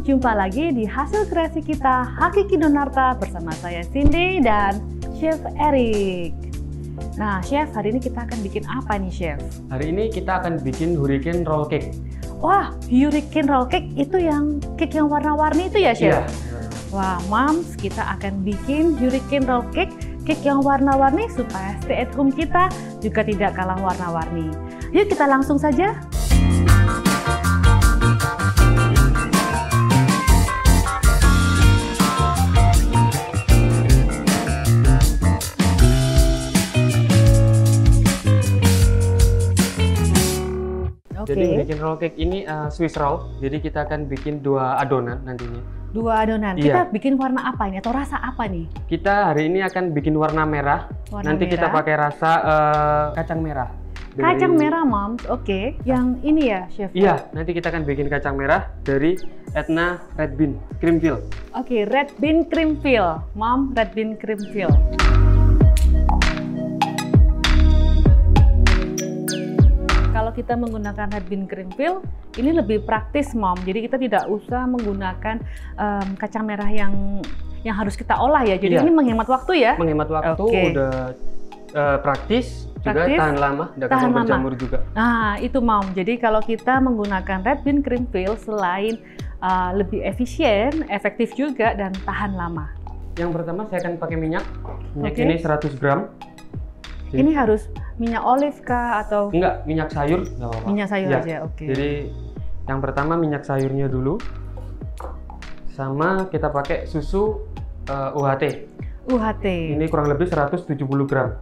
jumpa lagi di hasil kreasi kita Hakiki Donarta bersama saya Cindy dan Chef Eric. Nah, Chef, hari ini kita akan bikin apa nih, Chef? Hari ini kita akan bikin hurricane roll cake. Wah, hurricane roll cake itu yang cake yang warna-warni itu ya, Chef? Iya. Wah, Moms, kita akan bikin hurricane roll cake yang warna-warni supaya stay at home kita juga tidak kalah warna-warni. Yuk kita langsung saja. Jadi hurricane roll cake ini Swiss roll. Jadi kita akan bikin 2 adonan nantinya. 2 adonan. Iya. Kita bikin warna apa ini atau rasa apa nih? Kita hari ini akan bikin warna merah. Nanti kita pakai rasa kacang merah. Kacang merah, Moms. Oke. Yang ini ya, Chef? Iya, nanti kita akan bikin kacang merah dari Etna Red Bean Creamfield. Oke, Red Bean Creamfield. Mom, Red Bean Creamfield. Kalau kita menggunakan Red Bean Creamfield, ini lebih praktis, Mom. Jadi kita tidak usah menggunakan kacang merah yang harus kita olah ya. Jadi ini menghemat waktu ya. Menghemat waktu, udah praktis, juga tahan lama, tidak gampang berjamur juga. Nah, itu, Mom. Jadi kalau kita menggunakan Red Bean Creamfield, selain lebih efisien, efektif juga, dan tahan lama. Yang pertama saya akan pakai minyak. Minyak ini 100 gram. Ini harus minyak olive kah atau? Enggak, minyak sayur nggak apa-apa. Minyak sayur aja, oke. Jadi yang pertama minyak sayurnya dulu, sama kita pakai susu UHT. UHT. Ini kurang lebih 170 gram.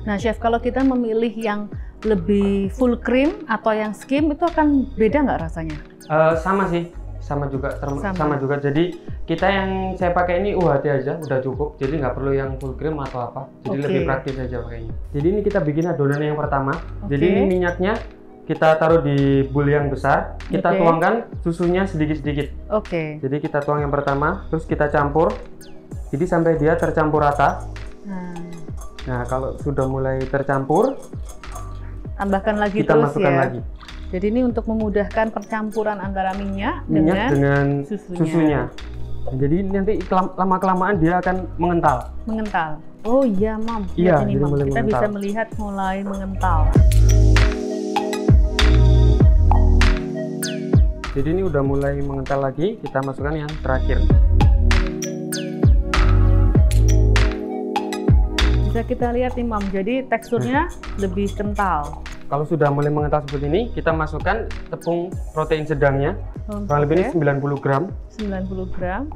Nah, Chef, kalau kita memilih yang lebih full cream atau yang skim itu akan beda nggak rasanya? Sama sih, sama juga. Sama juga. Jadi kita yang saya pakai ini UHT aja, udah cukup. Jadi nggak perlu yang full cream atau apa. Jadi lebih praktis aja pakainya. Jadi ini kita bikin adonan yang pertama. Jadi ini minyaknya kita taruh di bowl yang besar. Kita tuangkan susunya sedikit-sedikit. Jadi kita tuang yang pertama, terus kita campur. Jadi sampai dia tercampur rata. Nah, kalau sudah mulai tercampur, tambahkan lagi kita terus masukkan ya. lagi. Jadi ini untuk memudahkan percampuran antara minyak dengan susunya. Jadi nanti lama-kelamaan dia akan mengental. Mengental. Oh iya, Mom. Iya, ini, Mom. Kita mengental. bisa melihat mulai mengental. Jadi ini udah mulai mengental lagi. Kita masukkan yang terakhir. Bisa kita lihat nih, Mom. Jadi teksturnya lebih kental. Kalau sudah mulai mengental seperti ini, kita masukkan tepung protein sedangnya. Kurang lebih ini 90 gram. 90 gram.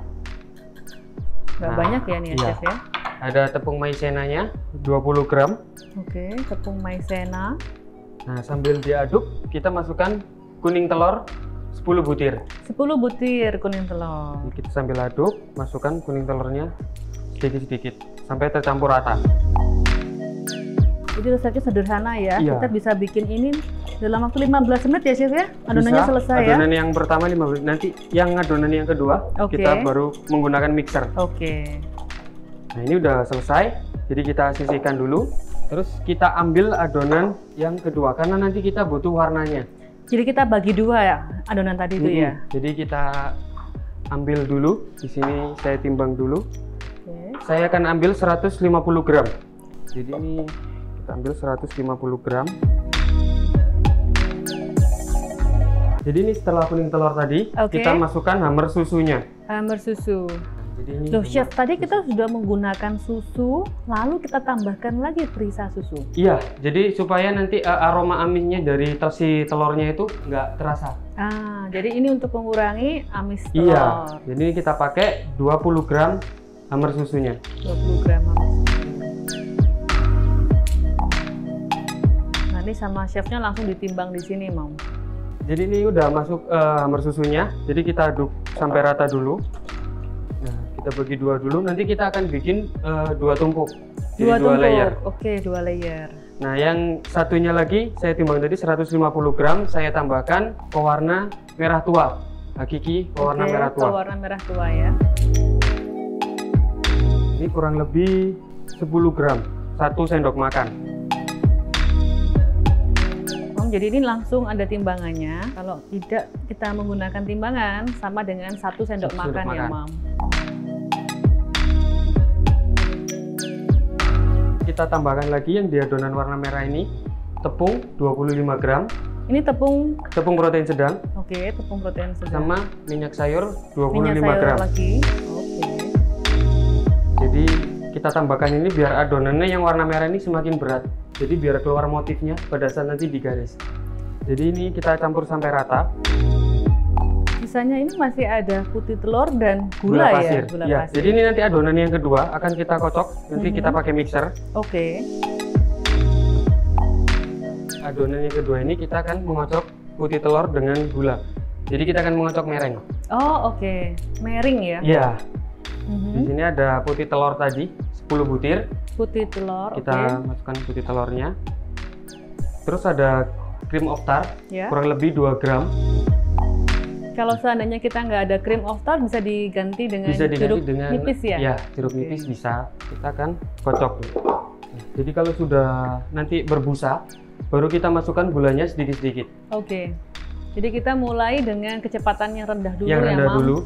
Nggak banyak ya nih, Chef ya? Ada tepung maizenanya 20 gram. Oke, tepung maizena. Nah, sambil diaduk, kita masukkan kuning telur 10 butir. 10 butir kuning telur. Kita sambil aduk, masukkan kuning telurnya sedikit-sedikit sampai tercampur rata. Jadi resepnya sederhana ya. Iya. Kita bisa bikin ini dalam waktu 15 menit ya, Chef ya? Adonannya bisa, selesai ya? adonan yang pertama 15 menit. Nanti yang adonan yang kedua, kita baru menggunakan mixer. Nah, ini udah selesai. Jadi kita sisihkan dulu. Terus kita ambil adonan yang kedua, karena nanti kita butuh warnanya. Jadi kita bagi 2 ya, adonan tadi itu ya? Jadi kita ambil dulu. Di sini saya timbang dulu. Saya akan ambil 150 gram. Jadi ini kita ambil 150 gram. Jadi ini setelah kuning telur tadi, kita masukkan hammer susunya. Hammer susu. Jadi ini loh, Chef, tadi kita sudah menggunakan susu, lalu kita tambahkan lagi perisa susu. Iya, jadi supaya nanti aroma amisnya dari si telurnya itu nggak terasa. Jadi ini untuk mengurangi amis telur. Iya, jadi ini kita pakai 20 gram hammer susunya. 20 gram hammer susu. Nah, ini sama chefnya langsung ditimbang di sini, Mom. Jadi ini udah masuk hammer susunya, jadi kita aduk sampai rata dulu. Nah, kita bagi 2 dulu, nanti kita akan bikin 2 tumpuk. Jadi 2 layer. Oke, 2 layer. Nah, yang satunya lagi saya timbang tadi 150 gram, saya tambahkan pewarna merah tua. Hakiki pewarna merah tua. Pewarna merah tua ya. Ini kurang lebih 10 gram, 1 sendok makan. jadi ini langsung ada timbangannya. Kalau tidak kita menggunakan timbangan sama dengan 1 sendok makan ya, Mam. Kita tambahkan lagi yang di adonan warna merah ini, tepung 25 gram. Ini tepung protein sedang. Oke, tepung protein sedang. Sama minyak sayur 25 minyak sayur gram. Lagi. Oke. Jadi kita tambahkan ini biar adonannya yang warna merah ini semakin berat. Jadi biar keluar motifnya pada saat nanti digaris. Jadi ini kita campur sampai rata. Sisanya ini masih ada putih telur dan gula pasir. Ya? Gula ya. pasir. Jadi ini nanti adonan yang kedua akan kita kocok. Nanti kita pakai mixer. Oke. Adonan yang kedua ini kita akan mengocok putih telur dengan gula. Jadi kita akan mengocok mereng. Oh oke. Mering ya? Iya. Di sini ada putih telur tadi 10 butir. Putih telur. Kita masukkan putih telurnya. Terus ada cream of tart kurang lebih 2 gram. Kalau seandainya kita nggak ada cream of tart bisa diganti dengan jeruk nipis ya? Iya, jeruk nipis bisa. Kita akan kocok. Jadi kalau sudah nanti berbusa, baru kita masukkan gulanya sedikit-sedikit. Oke. Jadi kita mulai dengan kecepatan yang rendah dulu ya, Mam? Yang rendah dulu.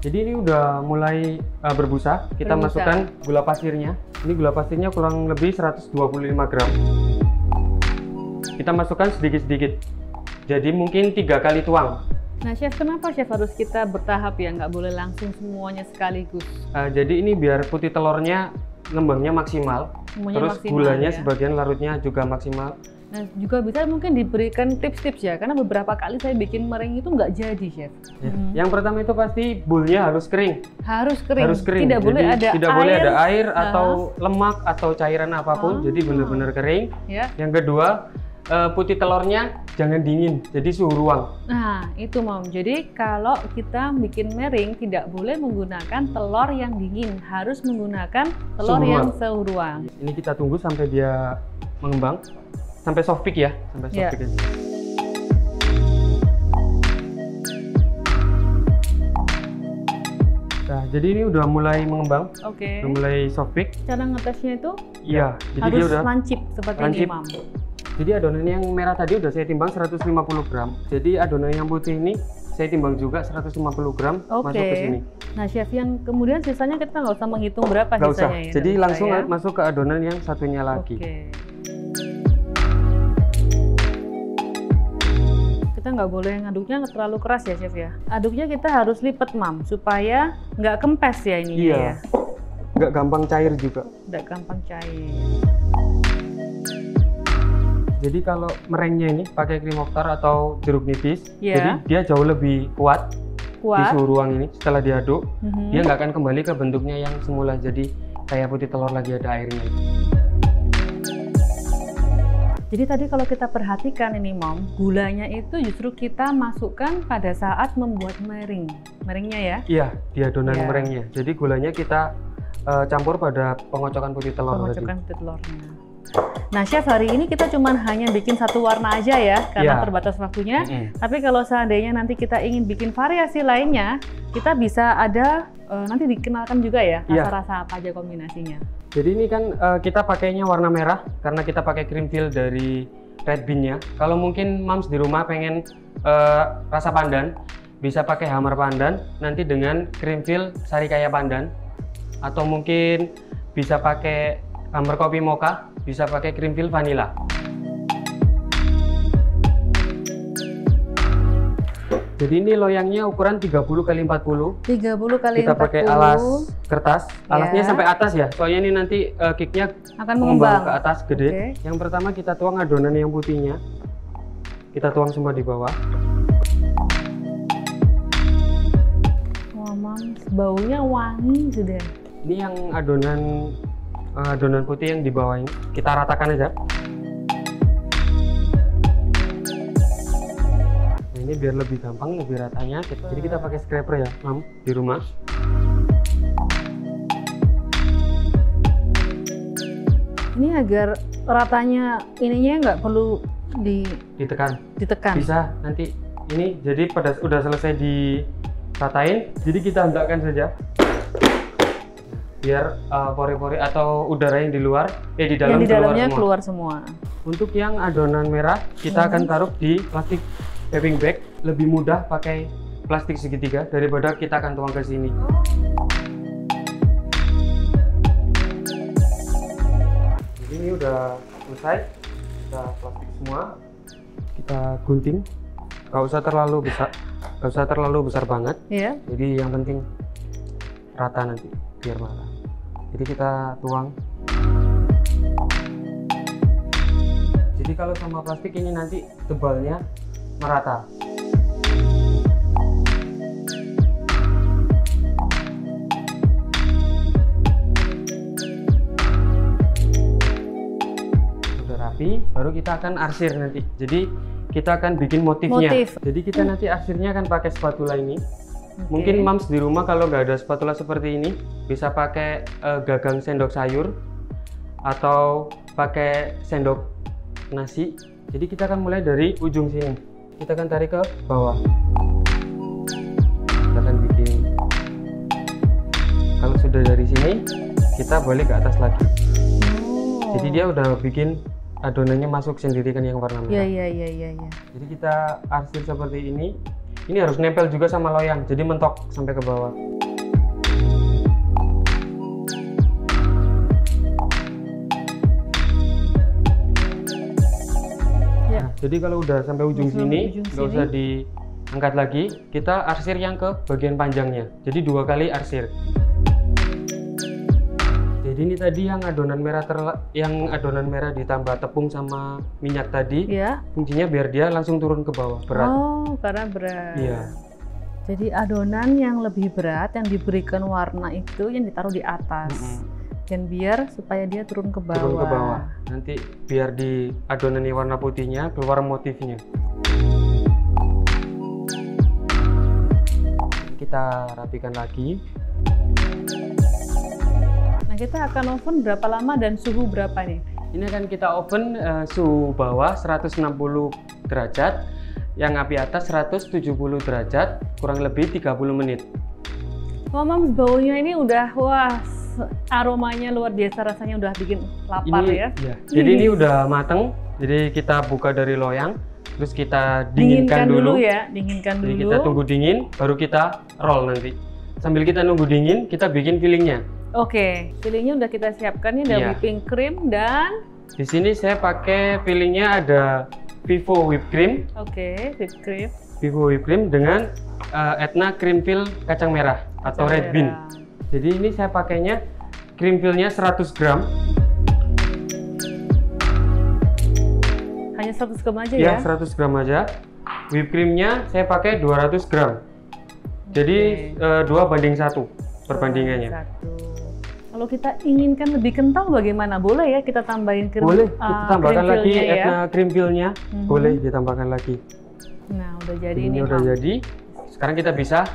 Jadi ini udah mulai berbusa. Kita masukkan gula pasirnya. Ini gula pasirnya kurang lebih 125 gram. Kita masukkan sedikit-sedikit. Jadi mungkin 3 kali tuang. Nah, Chef, kenapa Chef harus kita bertahap ya? Nggak boleh langsung semuanya sekaligus? Jadi ini biar putih telurnya ngembangnya maksimal. Terus maksimal, gulanya sebagian larutnya juga maksimal. Nah, juga bisa mungkin diberikan tips-tips ya, karena beberapa kali saya bikin meringue itu nggak jadi, Chef. Ya. Yang pertama itu pasti bulnya harus kering. Harus kering. Tidak boleh ada air atau lemak atau cairan apapun. Jadi benar-benar kering. Ya. Yang kedua, putih telurnya jangan dingin, jadi suhu ruang. Nah, itu Mam. Jadi kalau kita bikin meringue tidak boleh menggunakan telur yang dingin, harus menggunakan telur yang suhu ruang. Ini kita tunggu sampai dia mengembang, sampai soft peak ya, sampai soft peak aja. Nah, jadi ini udah mulai mengembang, udah mulai soft peak. Cara ngetesnya itu? Iya, jadi harus dia udah lancip seperti ini, Mam. Jadi adonan yang merah tadi udah saya timbang 150 gram. Jadi adonan yang putih ini saya timbang juga 150 gram masuk ke sini. Nah, Chef, yang kemudian sisanya kita nggak usah menghitung berapa sisanya. Usah. Ya. Jadi langsung masuk ke adonan yang satunya lagi. Kita nggak boleh ngaduknya terlalu keras ya, Chef ya. Aduknya kita harus lipat, Mam, supaya nggak kempes ya ininya. Iya. Ya. Nggak gampang cair juga. Nggak gampang cair. Jadi kalau merengnya ini pakai cream of tart atau jeruk nipis, jadi dia jauh lebih kuat di suhu ruang ini. Setelah diaduk, dia nggak akan kembali ke bentuknya yang semula. Jadi kayak putih telur lagi ada airnya. Jadi tadi kalau kita perhatikan ini, Mom, gulanya itu justru kita masukkan pada saat membuat meringnya ya? Iya, di adonan merengnya. Jadi gulanya kita campur pada pengocokan putih telur. Pengocokan putih telurnya. Nah, Chef, hari ini kita cuma hanya bikin satu warna aja ya, karena terbatas waktunya. Tapi kalau seandainya nanti kita ingin bikin variasi lainnya, kita bisa ada, nanti dikenalkan juga ya, rasa-rasa apa aja kombinasinya. Jadi ini kan kita pakainya warna merah, karena kita pakai cream fill dari Red Bean-nya. Kalau mungkin Mams di rumah pengen rasa pandan, bisa pakai hammer pandan, nanti dengan cream fill sarikaya pandan. Atau mungkin bisa pakai hammer kopi mocha, bisa pakai cream fill vanilla. Jadi ini loyangnya ukuran 30 x 40. 30 x 40. Kita pakai alas kertas, alasnya sampai atas ya. Soalnya ini nanti cake-nya akan mengembang ke atas gede. Yang pertama kita tuang adonan yang putihnya. Kita tuang semua di bawah. Wah, Mams, baunya wangi sudah. Ini yang adonan putih yang di bawah ini kita ratakan aja. Nah, ini biar lebih gampang, lebih ratanya. Jadi kita pakai scraper ya, Mam, di rumah. Ini agar ratanya ininya nggak perlu ditekan. Bisa nanti ini jadi pada udah selesai diratain, jadi kita hendakkan saja. biar pori-pori atau udara yang di luar, di dalamnya keluar semua. Untuk yang adonan merah, kita akan taruh di plastik piping bag. Lebih mudah pakai plastik segitiga daripada kita akan tuang ke sini. Jadi ini udah selesai, kita plastik semua, kita gunting. Gak usah terlalu besar banget. Iya. Jadi yang penting rata nanti, biar merata. Jadi kita tuang. Jadi kalau sama plastik ini nanti tebalnya merata. Sudah rapi, baru kita akan arsir nanti. Jadi kita akan bikin motifnya. Jadi kita nanti arsirnya akan pakai spatula ini. Mungkin Mams di rumah kalau nggak ada spatula seperti ini, bisa pakai gagang sendok sayur atau pakai sendok nasi. Jadi kita akan mulai dari ujung sini, kita akan tarik ke bawah. Kita akan bikin, kalau sudah dari sini kita balik ke atas lagi. Jadi dia udah bikin adonannya masuk sendiri kan yang warna merah. Iya. Jadi kita arsir seperti ini. Ini harus nempel juga sama loyang, jadi mentok sampai ke bawah. Nah, jadi kalau udah sampai ujung sini, nggak usah diangkat lagi. Kita arsir yang ke bagian panjangnya. Jadi 2 kali arsir. Jadi ini tadi yang adonan merah ditambah tepung sama minyak tadi. Iya. Fungsinya biar dia langsung turun ke bawah, berat. Oh, karena berat. Iya. Jadi adonan yang lebih berat yang diberikan warna itu yang ditaruh di atas. Dan biar supaya dia turun ke bawah. Turun ke bawah. Nanti biar di adonan yang warna putihnya keluar motifnya. Kita rapikan lagi. Kita akan oven berapa lama dan suhu berapa nih? Ini akan kita oven suhu bawah 160 derajat, yang api atas 170 derajat, kurang lebih 30 menit. Wah, Mams, baunya ini udah, aromanya luar biasa, rasanya udah bikin lapar ya. Jadi ini udah mateng, jadi kita buka dari loyang, terus kita dinginkan dulu. Dinginkan dulu. Jadi kita tunggu dingin, baru kita roll nanti. Sambil kita nunggu dingin, kita bikin fillingnya. Oke, fillingnya udah kita siapkan, ini ada whipping cream dan di sini saya pakai fillingnya ada Vivo whipped cream. Oke, whipped cream. Vivo whipped cream dengan Etna cream fill kacang merah atau red bean. Jadi ini saya pakainya cream fillnya 100 gram. Hanya 100 gram aja ya? Ya, 100 gram aja. Whipped creamnya saya pakai 200 gram. Jadi 2:1 perbandingannya. Kalau kita inginkan lebih kental bagaimana? Boleh ya kita tambahin cream? Boleh, kita tambahkan lagi Etna cream fillnya. Boleh ditambahkan lagi. Nah, udah jadi ini. Udah jadi. Sekarang kita bisa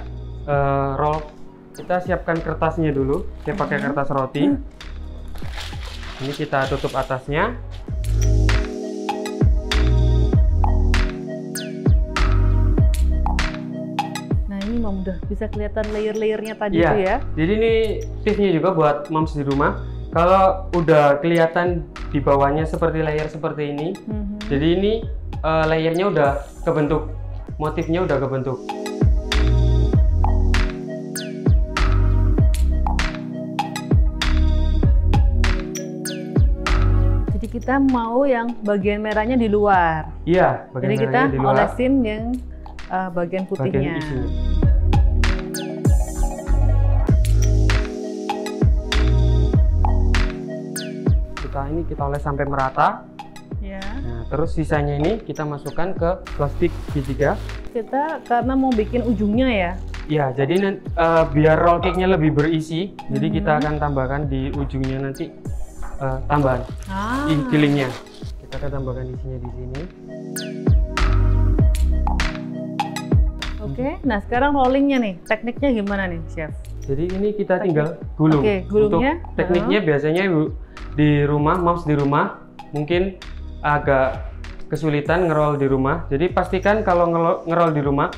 roll. Kita siapkan kertasnya dulu. Saya pakai kertas roti. Ini kita tutup atasnya. Udah bisa kelihatan layer-layernya tadi tuh ya. Jadi ini tipsnya juga buat Mams di rumah. Kalau udah kelihatan di bawahnya seperti layer seperti ini, jadi ini layernya udah kebentuk, motifnya udah kebentuk. Jadi kita mau yang bagian merahnya di luar. Iya, bagian jadi kita di luar. olesin yang bagian putihnya. Kita oles sampai merata. Ya. Nah, terus sisanya ini kita masukkan ke plastik segitiga. Kita karena mau bikin ujungnya ya. Iya, jadi biar roll cake-nya lebih berisi, jadi kita akan tambahkan di ujungnya nanti tambahan fillingnya. Kita akan tambahkan isinya di sini. Oke, nah sekarang rollingnya nih, tekniknya gimana nih, Chef? Jadi ini kita tinggal gulung. Oke, gulungnya. Untuk tekniknya biasanya di rumah, Mams di rumah mungkin agak kesulitan ngerol di rumah. Jadi pastikan kalau ngerol di rumah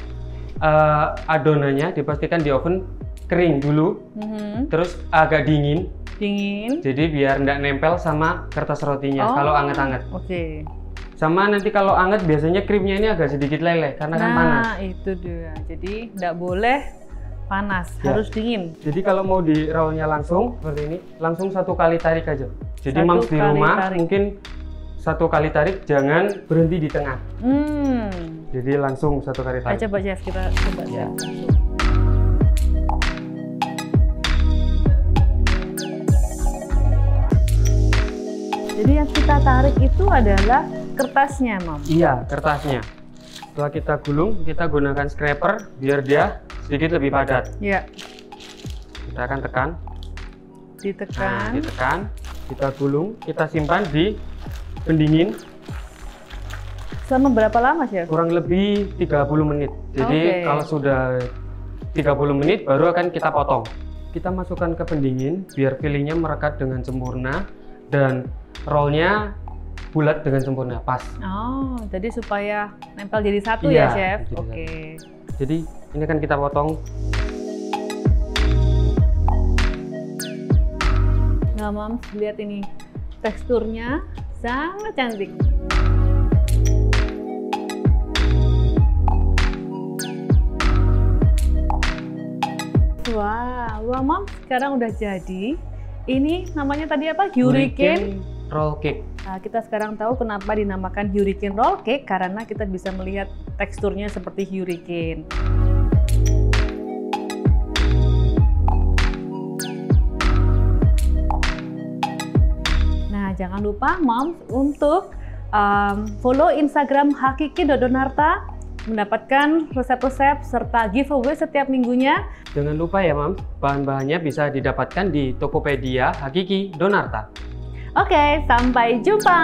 adonannya dipastikan di oven kering dulu, terus agak dingin. Jadi biar nggak nempel sama kertas rotinya kalau anget-anget. Oke. Sama nanti kalau anget biasanya krimnya ini agak sedikit leleh karena kan panas. Nah itu dia. Jadi nggak boleh panas, harus dingin. Jadi kalau mau di rollnya langsung seperti ini, langsung 1 kali tarik aja. Jadi Moms di rumah mungkin 1 kali tarik, jangan berhenti di tengah. Jadi langsung 1 kali tarik. Coba Chef, kita coba ya. Jadi yang kita tarik itu adalah kertasnya, Mom. Iya, kertasnya. Setelah kita gulung, kita gunakan scraper biar dia sedikit lebih padat. Iya. Kita akan tekan. Ditekan. Nah, ditekan. Kita gulung, kita simpan di pendingin. Selama berapa lama, Chef? Kurang lebih 30 menit. Jadi kalau sudah 30 menit baru akan kita potong. Kita masukkan ke pendingin biar fillingnya merekat dengan sempurna dan rollnya bulat dengan sempurna, pas. Oh, jadi supaya nempel jadi satu ya, Chef? Oke. Jadi ini akan kita potong. Nah, Mom, lihat ini. Teksturnya sangat cantik. Wah, Mom, sekarang udah jadi. Ini namanya tadi apa? Hurricane roll cake. Nah, kita sekarang tahu kenapa dinamakan hurricane roll cake, karena kita bisa melihat teksturnya seperti hurricane. Nah, jangan lupa Moms untuk follow Instagram Hakiki.Donarta, mendapatkan resep-resep serta giveaway setiap minggunya. Jangan lupa ya Moms, bahan-bahannya bisa didapatkan di Tokopedia Hakiki Donarta. Oke, sampai jumpa!